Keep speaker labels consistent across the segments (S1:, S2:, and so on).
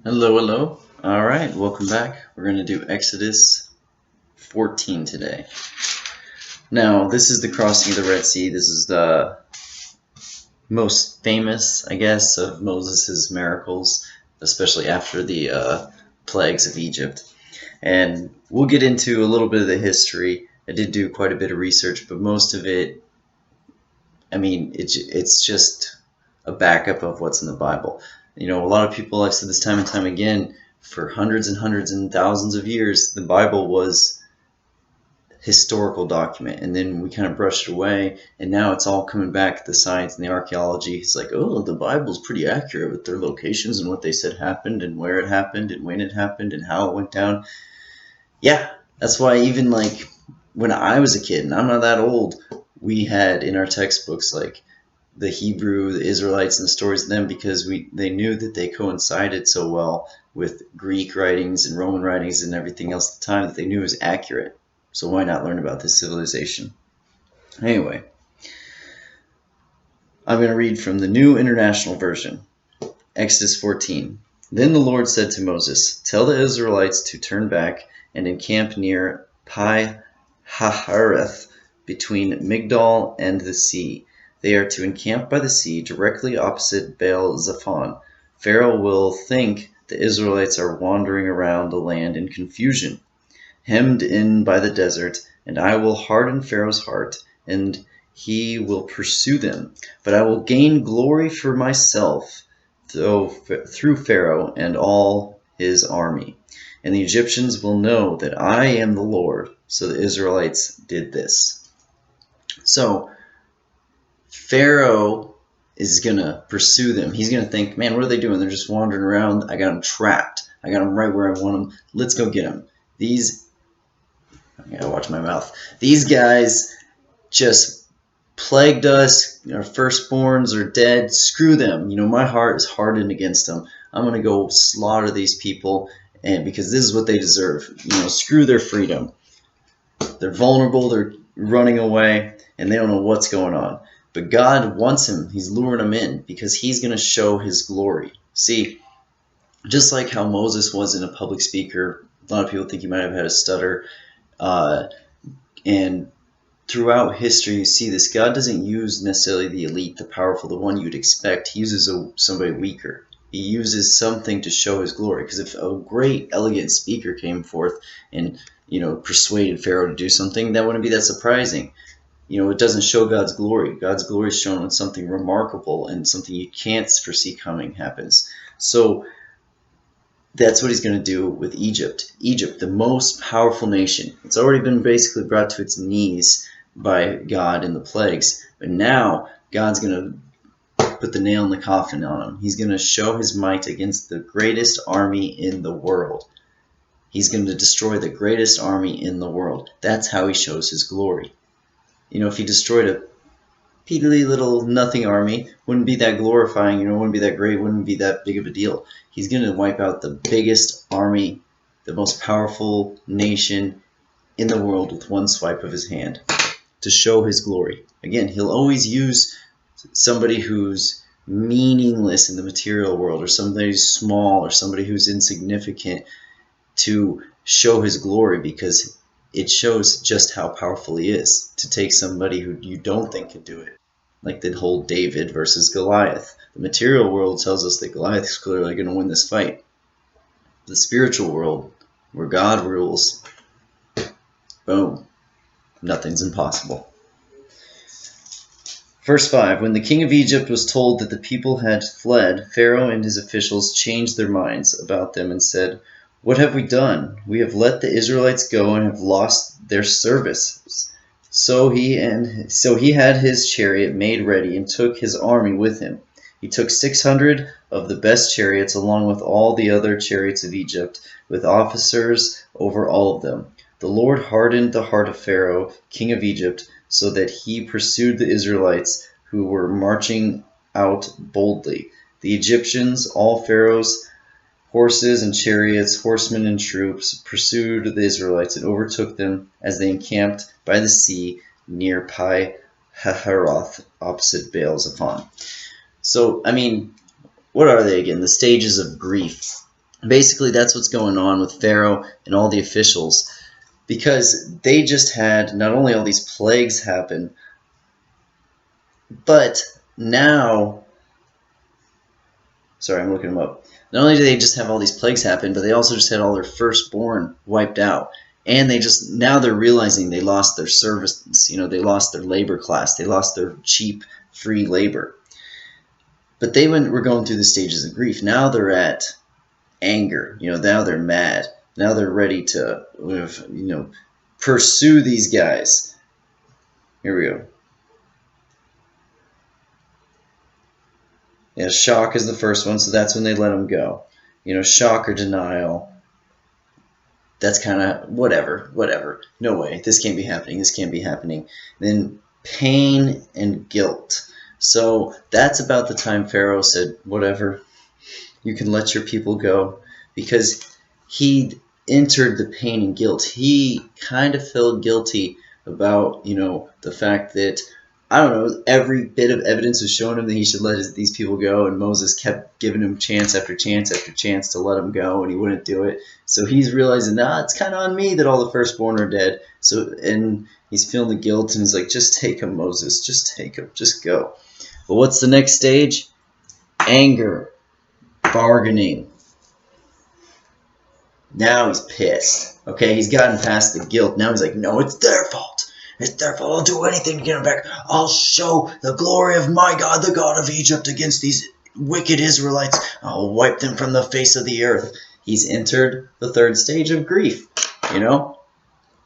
S1: Hello, hello. All right, welcome back. We're going to do Exodus 14 today. Now, this is the crossing of the Red Sea. This is the most famous, I guess, of Moses' miracles, especially after the plagues of Egypt. And we'll get into a little bit of the history. I did do quite a bit of research, but most of it, it's just a backup of what's in the Bible. You know, a lot of people, I've said this time and time again, for hundreds and hundreds and thousands of years, the Bible was historical document, and then we kind of brushed it away, and now it's all coming back, the science and the archaeology. It's like, oh, the Bible's pretty accurate with their locations and what they said happened and where it happened and when it happened and how it went down. Yeah, that's why even like when I was a kid, and I'm not that old, we had in our textbooks like the Hebrew, the Israelites, and the stories of them, because they knew that they coincided so well with Greek writings and Roman writings and everything else at the time that they knew it was accurate. So why not learn about this civilization? Anyway, I'm going to read from the New International Version, Exodus 14. Then the Lord said to Moses, "Tell the Israelites to turn back and encamp near Pi Hahareth, between Migdol and the sea. They are to encamp by the sea, directly opposite Baal Zephon. Pharaoh will think the Israelites are wandering around the land in confusion, hemmed in by the desert, and I will harden Pharaoh's heart, and he will pursue them. But I will gain glory for myself through Pharaoh and all his army. And the Egyptians will know that I am the Lord." So the Israelites did this. So Pharaoh is going to pursue them. He's going to think, man, what are they doing? They're just wandering around. I got them trapped. I got them right where I want them. Let's go get them. I gotta watch my mouth. These guys just plagued us. Our firstborns are dead. Screw them. You know, my heart is hardened against them. I'm gonna go slaughter these people, and because this is what they deserve. You know, screw their freedom. They're vulnerable. They're running away, and they don't know what's going on. But God wants him. He's luring them in because he's gonna show his glory. See, just like how Moses wasn't a public speaker, a lot of people think he might have had a stutter. And throughout history, you see this. God doesn't use necessarily the elite, the powerful, the one you'd expect. He uses somebody weaker. He uses something to show his glory. Because if a great, elegant speaker came forth and, persuaded Pharaoh to do something, that wouldn't be that surprising. It doesn't show God's glory. God's glory is shown when something remarkable and something you can't foresee coming happens. So that's what he's going to do with Egypt. Egypt, the most powerful nation. It's already been basically brought to its knees by God in the plagues. But now God's going to put the nail in the coffin on him. He's going to show his might against the greatest army in the world. He's going to destroy the greatest army in the world. That's how he shows his glory. If he destroyed a peedly little nothing army, wouldn't be that glorifying, wouldn't be that great, wouldn't be that big of a deal. He's going to wipe out the biggest army, the most powerful nation in the world with one swipe of his hand to show his glory. Again, he'll always use somebody who's meaningless in the material world, or somebody who's small, or somebody who's insignificant to show his glory, because it shows just how powerful he is to take somebody who you don't think could do it. Like the whole David versus Goliath. The material world tells us that Goliath is clearly going to win this fight. The spiritual world, where God rules, boom, nothing's impossible. Verse 5, when the king of Egypt was told that the people had fled, Pharaoh and his officials changed their minds about them and said, "What have we done? We have let the Israelites go and have lost their service." So he had his chariot made ready and took his army with him. He took 600 of the best chariots along with all the other chariots of Egypt, with officers over all of them. The Lord hardened the heart of Pharaoh, king of Egypt, so that he pursued the Israelites who were marching out boldly. The Egyptians, all Pharaoh's horses and chariots, horsemen and troops, pursued the Israelites and overtook them as they encamped by the sea near Pi Hahiroth, opposite Baal Zephon. So, what are they again? The stages of grief. Basically, that's what's going on with Pharaoh and all the officials, because they just had not only all these plagues happen, but now, sorry, I'm looking them up. Not only do they just have all these plagues happen, but they also just had all their firstborn wiped out. And they just, now they're realizing they lost their service, they lost their labor class, they lost their cheap, free labor. But they were going through the stages of grief. Now they're at anger. Now they're mad. Now they're ready to, pursue these guys. Here we go. Yeah, shock is the first one, so that's when they let them go. Shock or denial. That's kind of whatever. No way. This can't be happening. This can't be happening. Then pain and guilt. So that's about the time Pharaoh said, whatever, you can let your people go, because he entered the pain and guilt. He kind of felt guilty about, the fact that, I don't know, every bit of evidence was showing him that he should let these people go, and Moses kept giving him chance after chance after chance to let him go, and he wouldn't do it. So he's realizing, it's kind of on me that all the firstborn are dead. So, and he's feeling the guilt, and he's like, just take him, Moses, just take him, just go. But what's the next stage? Anger, bargaining. Now he's pissed. Okay, he's gotten past the guilt. Now he's like, no, it's their fault. It's their fault. I'll do anything to get them back. I'll show the glory of my God, the God of Egypt, against these wicked Israelites. I'll wipe them from the face of the earth. He's entered the third stage of grief,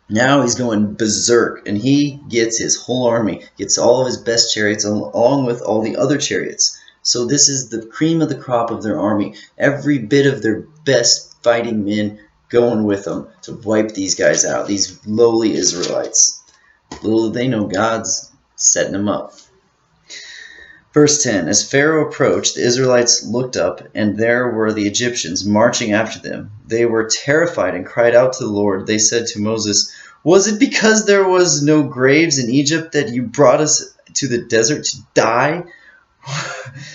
S1: Now he's going berserk, and he gets his whole army, gets all of his best chariots along with all the other chariots. So this is the cream of the crop of their army. Every bit of their best fighting men going with them to wipe these guys out, these lowly Israelites. Little do they know, God's setting them up. Verse 10, as Pharaoh approached, the Israelites looked up, and there were the Egyptians marching after them. They were terrified and cried out to the Lord. They said to Moses, was it because there was no graves in Egypt that you brought us to the desert to die?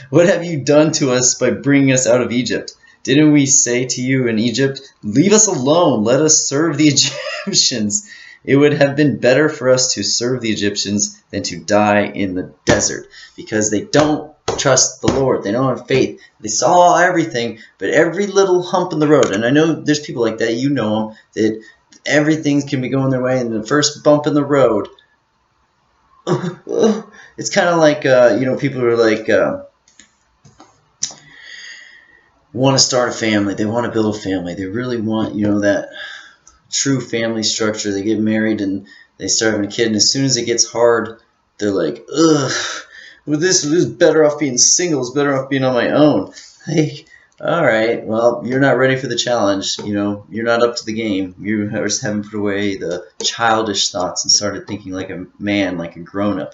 S1: What have you done to us by bringing us out of Egypt? Didn't we say to you in Egypt, leave us alone, let us serve the Egyptians? It would have been better for us to serve the Egyptians than to die in the desert, because they don't trust the Lord. They don't have faith. They saw everything, but every little hump in the road, and I know there's people like that, you know them, that everything can be going their way, and the first bump in the road, it's kind of like, people are like, want to start a family. They want to build a family. They really want, that true family structure. They get married and they start having a kid, and as soon as it gets hard, they're like, ugh, this is better off being single. It's better off being on my own. Like, all right, well, you're not ready for the challenge. You're not up to the game. You just haven't put away the childish thoughts and started thinking like a man, like a grown-up.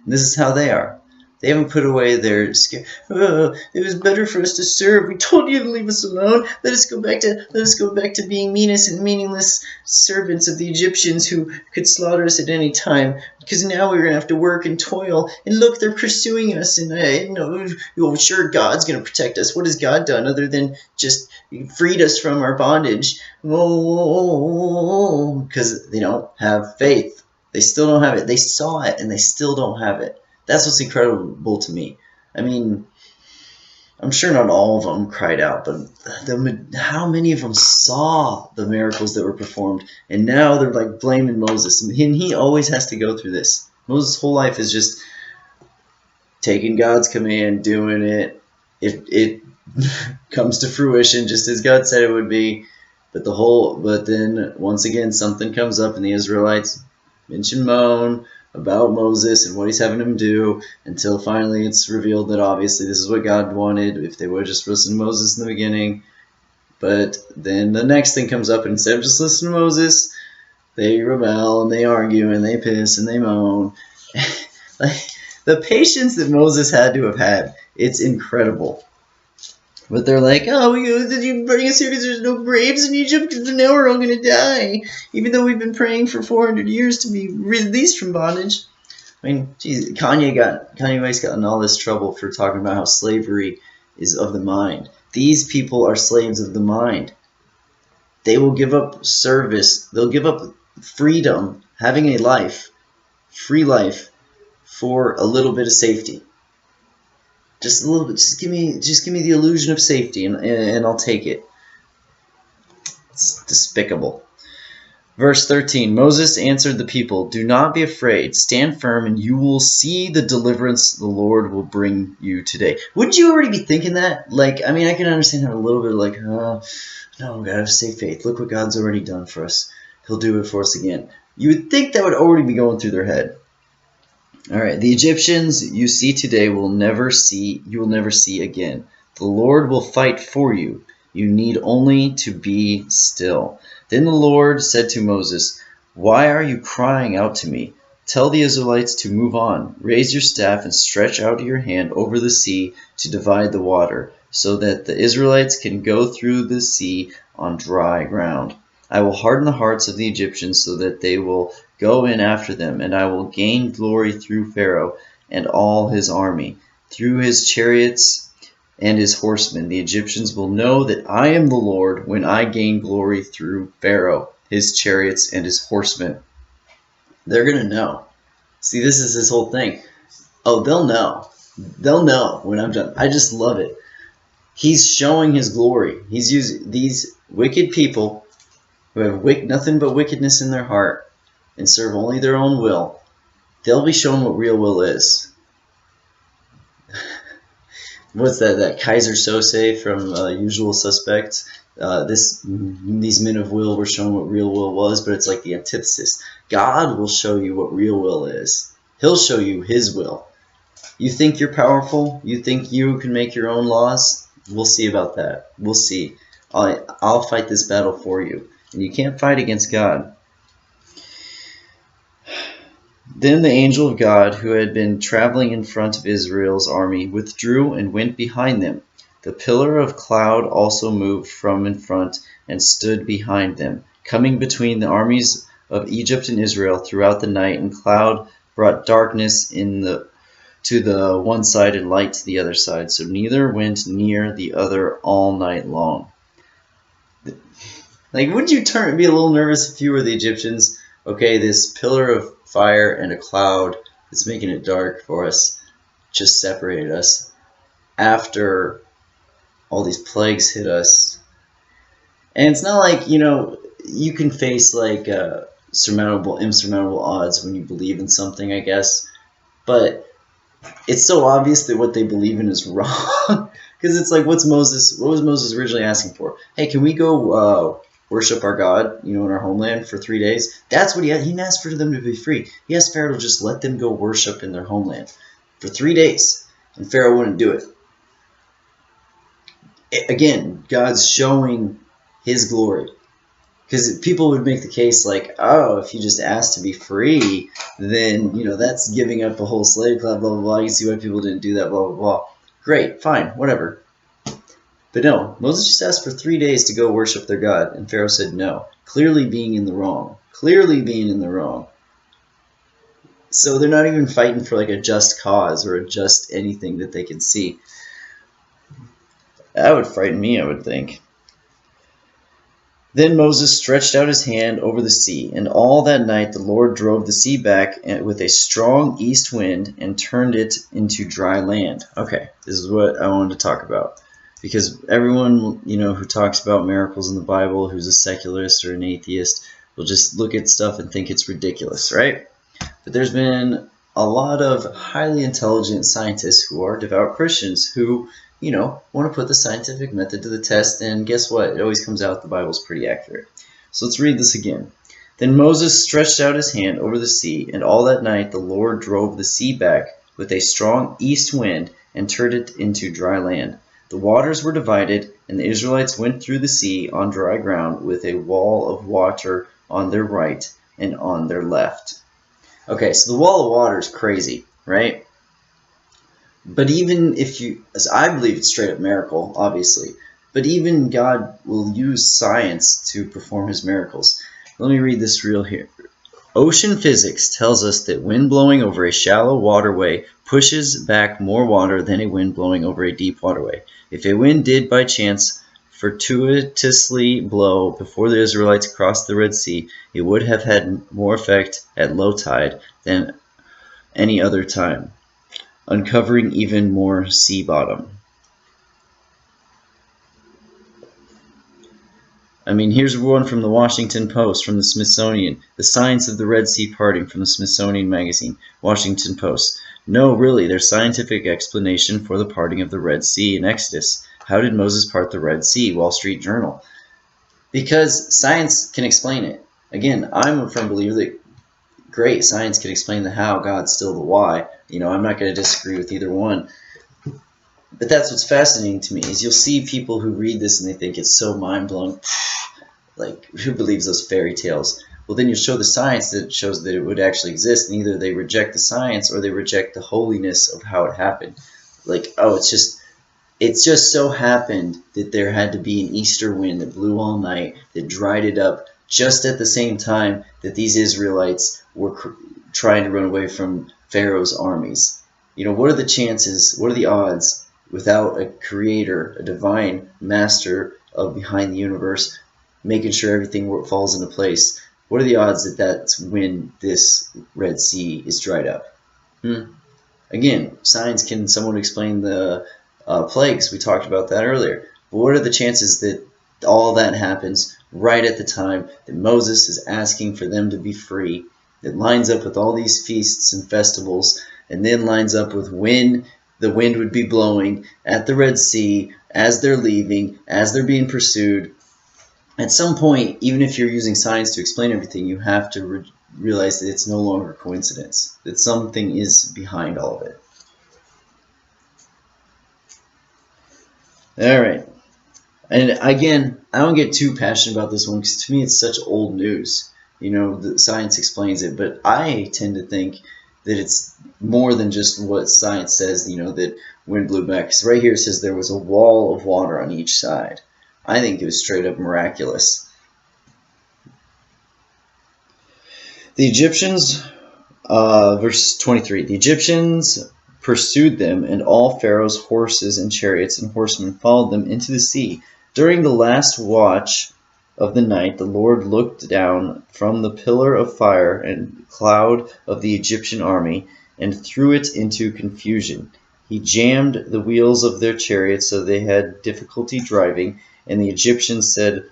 S1: And this is how they are. They haven't put away their scare. Oh, it was better for us to serve. We told you to leave us alone. Let us go back to being meaningless servants of the Egyptians who could slaughter us at any time. Because now we're gonna have to work and toil. And look, they're pursuing us. And sure, God's gonna protect us. What has God done other than just freed us from our bondage? Because they don't have faith. They still don't have it. They saw it and they still don't have it. That's what's incredible to me. I mean, I'm sure not all of them cried out, but how many of them saw the miracles that were performed, and now they're like blaming Moses, and he always has to go through this. Moses' whole life is just taking God's command, doing it. It comes to fruition just as God said it would be, but then once again something comes up, and the Israelites mention moan about Moses and what he's having him do, until finally it's revealed that obviously this is what God wanted if they would have just listened to Moses in the beginning. But then the next thing comes up, and instead of just listening to Moses, they rebel and they argue and they piss and they moan. Like, the patience that Moses had to have had, it's incredible. But they're like, oh, did you bring us here because there's no graves in Egypt? Because now we're all going to die. Even though we've been praying for 400 years to be released from bondage. I mean, geez, Kanye West got in all this trouble for talking about how slavery is of the mind. These people are slaves of the mind. They will give up service. They'll give up freedom, having a life, free life, for a little bit of safety. Just a little bit. Just give me the illusion of safety, and I'll take it. It's despicable. Verse 13, Moses answered the people, "Do not be afraid. Stand firm, and you will see the deliverance the Lord will bring you today." Wouldn't you already be thinking that? Like, I mean, I can understand how a little bit like, no, we gotta have safe faith. Look what God's already done for us. He'll do it for us again. You would think that would already be going through their head. All right, the Egyptians you see today you will never see again. The Lord will fight for you. You need only to be still. Then the Lord said to Moses, "Why are you crying out to me? Tell the Israelites to move on. Raise your staff and stretch out your hand over the sea to divide the water, so that the Israelites can go through the sea on dry ground. I will harden the hearts of the Egyptians so that they will go in after them, and I will gain glory through Pharaoh and all his army, through his chariots and his horsemen. The Egyptians will know that I am the Lord when I gain glory through Pharaoh, his chariots, and his horsemen." They're going to know. See, this is his whole thing. Oh, they'll know. They'll know when I'm done. I just love it. He's showing his glory. He's using these wicked people who have nothing but wickedness in their heart and serve only their own will. They'll be shown what real will is. What's that Kaiser Sose from Usual Suspects? These men of will were shown what real will was, but it's like the antithesis. God will show you what real will is. He'll show you his will. You think you're powerful? You think you can make your own laws? We'll see about that. We'll see. I'll fight this battle for you. And you can't fight against God. Then the angel of God, who had been traveling in front of Israel's army, withdrew and went behind them. The pillar of cloud also moved from in front and stood behind them, coming between the armies of Egypt and Israel throughout the night, and cloud brought darkness to the one side and light to the other side, so neither went near the other all night long. Like, wouldn't you be a little nervous if you were the Egyptians? Okay, this pillar of fire and a cloud that's making it dark for us just separated us after all these plagues hit us. And it's not like, you can face like insurmountable odds when you believe in something, I guess. But it's so obvious that what they believe in is wrong. Because it's like, what was Moses originally asking for? Hey, can we go worship our God, in our homeland for 3 days? That's what he didn't ask for them to be free. He asked Pharaoh to just let them go worship in their homeland for 3 days. And Pharaoh wouldn't do it. Again, God's showing his glory. Because people would make the case like, oh, if you just ask to be free, then, that's giving up a whole slave club, blah, blah, blah. You see why people didn't do that, blah, blah, blah. Great, fine, whatever. But no, Moses just asked for 3 days to go worship their God, and Pharaoh said no, clearly being in the wrong. So they're not even fighting for like a just cause or a just anything that they can see. That would frighten me, I would think. Then Moses stretched out his hand over the sea, and all that night the Lord drove the sea back with a strong east wind and turned it into dry land. Okay, this is what I wanted to talk about. Because everyone, who talks about miracles in the Bible, who's a secularist or an atheist, will just look at stuff and think it's ridiculous, right? But there's been a lot of highly intelligent scientists who are devout Christians who, want to put the scientific method to the test, and guess what? It always comes out the Bible's pretty accurate. So let's read this again. Then Moses stretched out his hand over the sea, and all that night the Lord drove the sea back with a strong east wind and turned it into dry land. The waters were divided, and the Israelites went through the sea on dry ground with a wall of water on their right and on their left. Okay, so the wall of water is crazy, right? But even as I believe it's straight up miracle, obviously, but even God will use science to perform his miracles. Let me read this Ocean physics tells us that wind blowing over a shallow waterway pushes back more water than a wind blowing over a deep waterway. If a wind did by chance fortuitously blow before the Israelites crossed the Red Sea, it would have had more effect at low tide than any other time, uncovering even more sea bottom. I mean, here's one from the Washington Post, from the Smithsonian. The Science of the Red Sea Parting, from the Smithsonian Magazine. Washington Post. No, really, there's scientific explanation for the parting of the Red Sea in Exodus. How did Moses part the Red Sea? Wall Street Journal. Because science can explain it. Again, I'm a firm believer that great, science can explain the how, God's still the why. You know, I'm not going to disagree with either one. But that's what's fascinating to me, is you'll see people who read this and they think it's so mind-blowing. Like, who believes those fairy tales? Well, then you show the science that shows that it would actually exist, and either they reject the science or they reject the holiness of how it happened. Like, oh, it just so happened that there had to be an easter wind that blew all night, that dried it up just at the same time that these Israelites were trying to run away from Pharaoh's armies. You know, what are the chances, what are the odds, without a creator, a divine master of behind the universe, making sure everything falls into place? What are the odds that that's when this Red Sea is dried up? Again, science can somewhat explain the plagues. We talked about that earlier. But what are the chances that all that happens right at the time that Moses is asking for them to be free, that lines up with all these feasts and festivals, and then lines up with when the wind would be blowing at the Red Sea, as they're leaving, as they're being pursued? At some point, even if you're using science to explain everything, you have to realize that it's no longer coincidence, that something is behind all of it. All right. And again, I don't get too passionate about this one because to me it's such old news. You know, the science explains it, but I tend to think that it's more than just what science says, you know, that wind blew back. Because right here it says there was a wall of water on each side. I think it was straight up miraculous. The Egyptians, verse 23, the Egyptians pursued them, and all Pharaoh's horses and chariots and horsemen followed them into the sea. During the last watch of the night, the Lord looked down from the pillar of fire and cloud of the Egyptian army and threw it into confusion. He jammed the wheels of their chariots so they had difficulty driving, and the Egyptians said,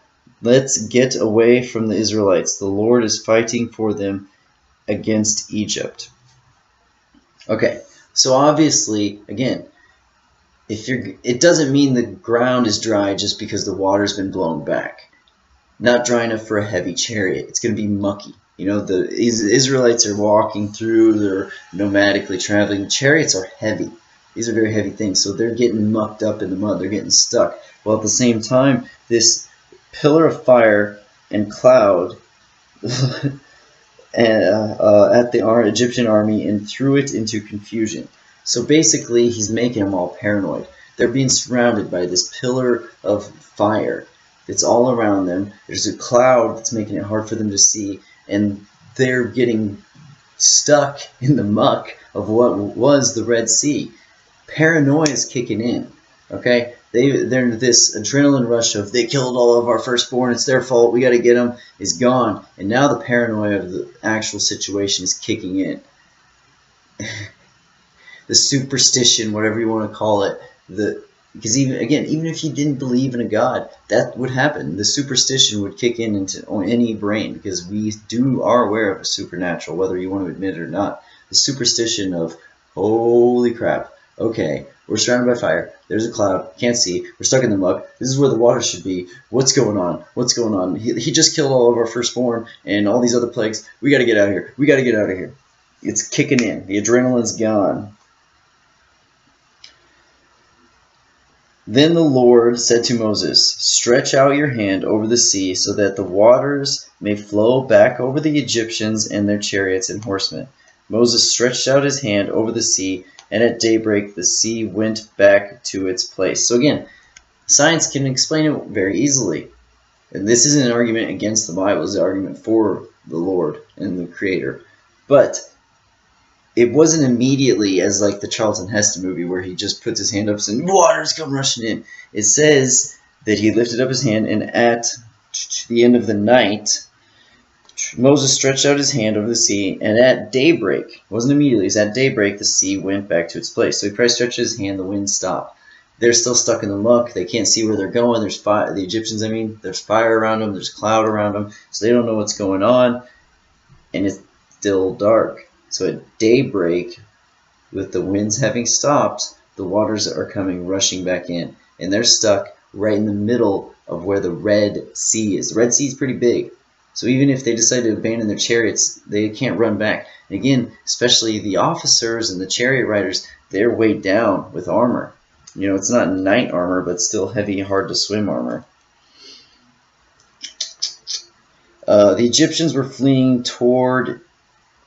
S1: "Let's get away from the Israelites. The Lord is fighting for them against Egypt." Okay, so obviously, again, it doesn't mean the ground is dry just because the water's been blown back. Not dry enough for a heavy chariot. It's going to be mucky. You know, the Israelites are walking through, they're nomadically traveling. Chariots are heavy. These are very heavy things, so they're getting mucked up in the mud. They're getting stuck. While at the same time, this pillar of fire and cloud at the Egyptian army and threw it into confusion. So basically, he's making them all paranoid. They're being surrounded by this pillar of fire that's all around them. There's a cloud that's making it hard for them to see, and they're getting stuck in the muck of what was the Red Sea. Paranoia is kicking in, okay? They're in this adrenaline rush of, they killed all of our firstborn, it's their fault, we got to get them, is gone. And now the paranoia of the actual situation is kicking in. The superstition, whatever you want to call it, because even if you didn't believe in a God, that would happen. The superstition would kick in into any brain, because we are aware of a supernatural, whether you want to admit it or not. The superstition of, holy crap, okay, we're surrounded by fire, there's a cloud, can't see, we're stuck in the muck, this is where the water should be, what's going on, what's going on? He just killed all of our firstborn and all these other plagues, we got to get out of here, we got to get out of here. It's kicking in, the adrenaline's gone. Then the Lord said to Moses, "Stretch out your hand over the sea so that the waters may flow back over the Egyptians and their chariots and horsemen." Moses stretched out his hand over the sea, and at daybreak the sea went back to its place. So again, science can explain it very easily. And this isn't an argument against the Bible, it's an argument for the Lord and the Creator. But it wasn't immediately as like the Charlton Heston movie where he just puts his hand up and waters come rushing in. It says that he lifted up his hand, and at the end of the night, Moses stretched out his hand over the sea, and at daybreak, it wasn't immediately, it was at daybreak, the sea went back to its place. So he probably stretched his hand, the wind stopped. They're still stuck in the muck. They can't see where they're going. There's fire. The Egyptians, there's fire around them. There's cloud around them. So they don't know what's going on, and it's still dark. So at daybreak, with the winds having stopped, the waters are coming rushing back in, and they're stuck right in the middle of where the Red Sea is. The Red Sea is pretty big. So even if they decide to abandon their chariots, they can't run back. And again, especially the officers and the chariot riders, they're weighed down with armor. It's not knight armor, but still heavy, hard to swim armor. The Egyptians were fleeing toward...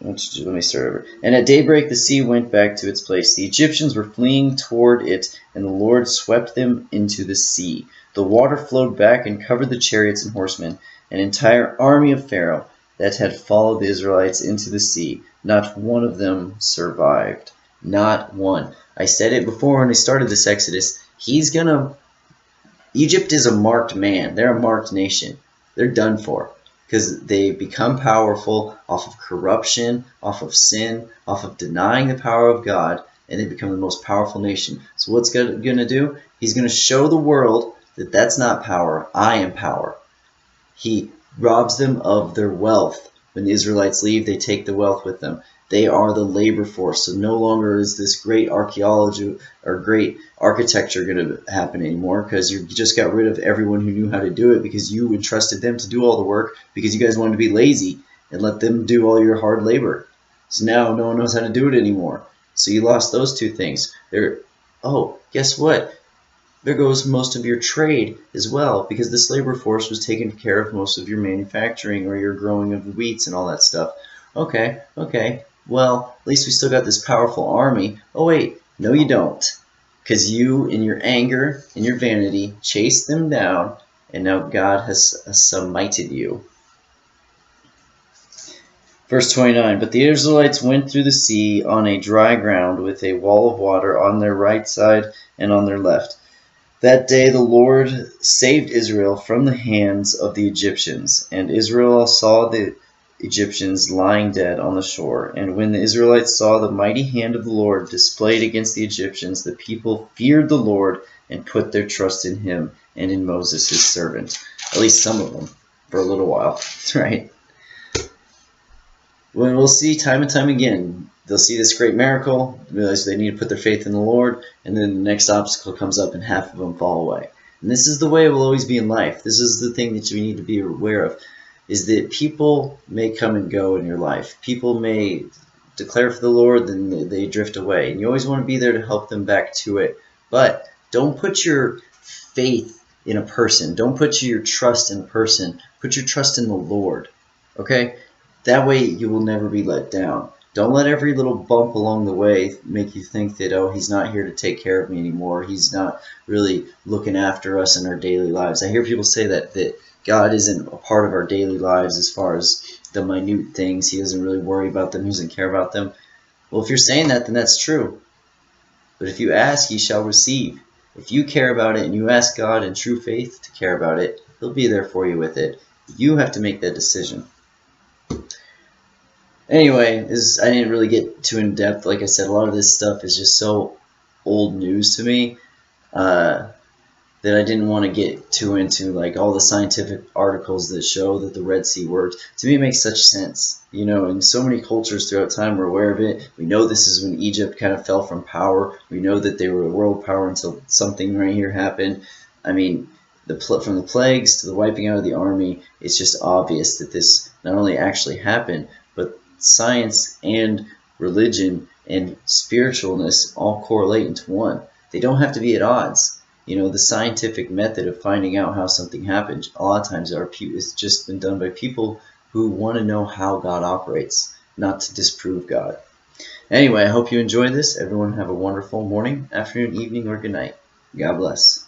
S1: Let me start over. And at daybreak the sea went back to its place. The Egyptians were fleeing toward it, and the Lord swept them into the sea. The water flowed back and covered the chariots and horsemen. An entire army of Pharaoh that had followed the Israelites into the sea. Not one of them survived. Not one. I said it before when I started this Exodus. Egypt is a marked man. They're a marked nation. They're done for. Because they become powerful off of corruption, off of sin, off of denying the power of God, and they become the most powerful nation. So what's God going to do? He's going to show the world that that's not power. I am power. He robs them of their wealth. When the Israelites leave, they take the wealth with them. They are the labor force. So no longer is this great archaeology or great architecture going to happen anymore, because you just got rid of everyone who knew how to do it, because you entrusted them to do all the work because you guys wanted to be lazy and let them do all your hard labor. So now no one knows how to do it anymore. So you lost those two things. Guess what? There goes most of your trade as well, because this labor force was taking care of most of your manufacturing or your growing of the wheats and all that stuff. Okay. Well, at least we still got this powerful army. Oh wait, no you don't. Because you, in your anger, in your vanity, chased them down, and now God has smited you. Verse 29, But the Israelites went through the sea on a dry ground with a wall of water on their right side and on their left. That day the Lord saved Israel from the hands of the Egyptians, and Israel saw the Egyptians lying dead on the shore. And when the Israelites saw the mighty hand of the Lord displayed against the Egyptians, the people feared the Lord and put their trust in him and in Moses his servant. At least some of them, for a little while, right? When we'll see time and time again, they'll see this great miracle, realize they need to put their faith in the Lord, and then the next obstacle comes up and half of them fall away. And this is the way it will always be in life. This is the thing that you need to be aware of, is that people may come and go in your life. People may declare for the Lord, then they drift away. And you always want to be there to help them back to it. But don't put your faith in a person. Don't put your trust in a person. Put your trust in the Lord. Okay? That way you will never be let down. Don't let every little bump along the way make you think that, oh, he's not here to take care of me anymore. He's not really looking after us in our daily lives. I hear people say that God isn't a part of our daily lives as far as the minute things. He doesn't really worry about them. He doesn't care about them. Well, if you're saying that, then that's true. But if you ask, ye shall receive. If you care about it and you ask God in true faith to care about it, he'll be there for you with it. You have to make that decision. Anyway, I didn't really get too in depth. Like I said, a lot of this stuff is just so old news to me that I didn't want to get too into like all the scientific articles that show that the Red Sea worked. To me, it makes such sense. And so many cultures throughout time were aware of it. We know this is when Egypt kind of fell from power. We know that they were a world power until something right here happened. I mean, from the plagues to the wiping out of the army, it's just obvious that this not only actually happened, but science and religion and spiritualness all correlate into one. They don't have to be at odds. The scientific method of finding out how something happened, a lot of times it's just been done by people who want to know how God operates, not to disprove God. Anyway, I hope you enjoyed this. Everyone have a wonderful morning, afternoon, evening, or good night. God bless.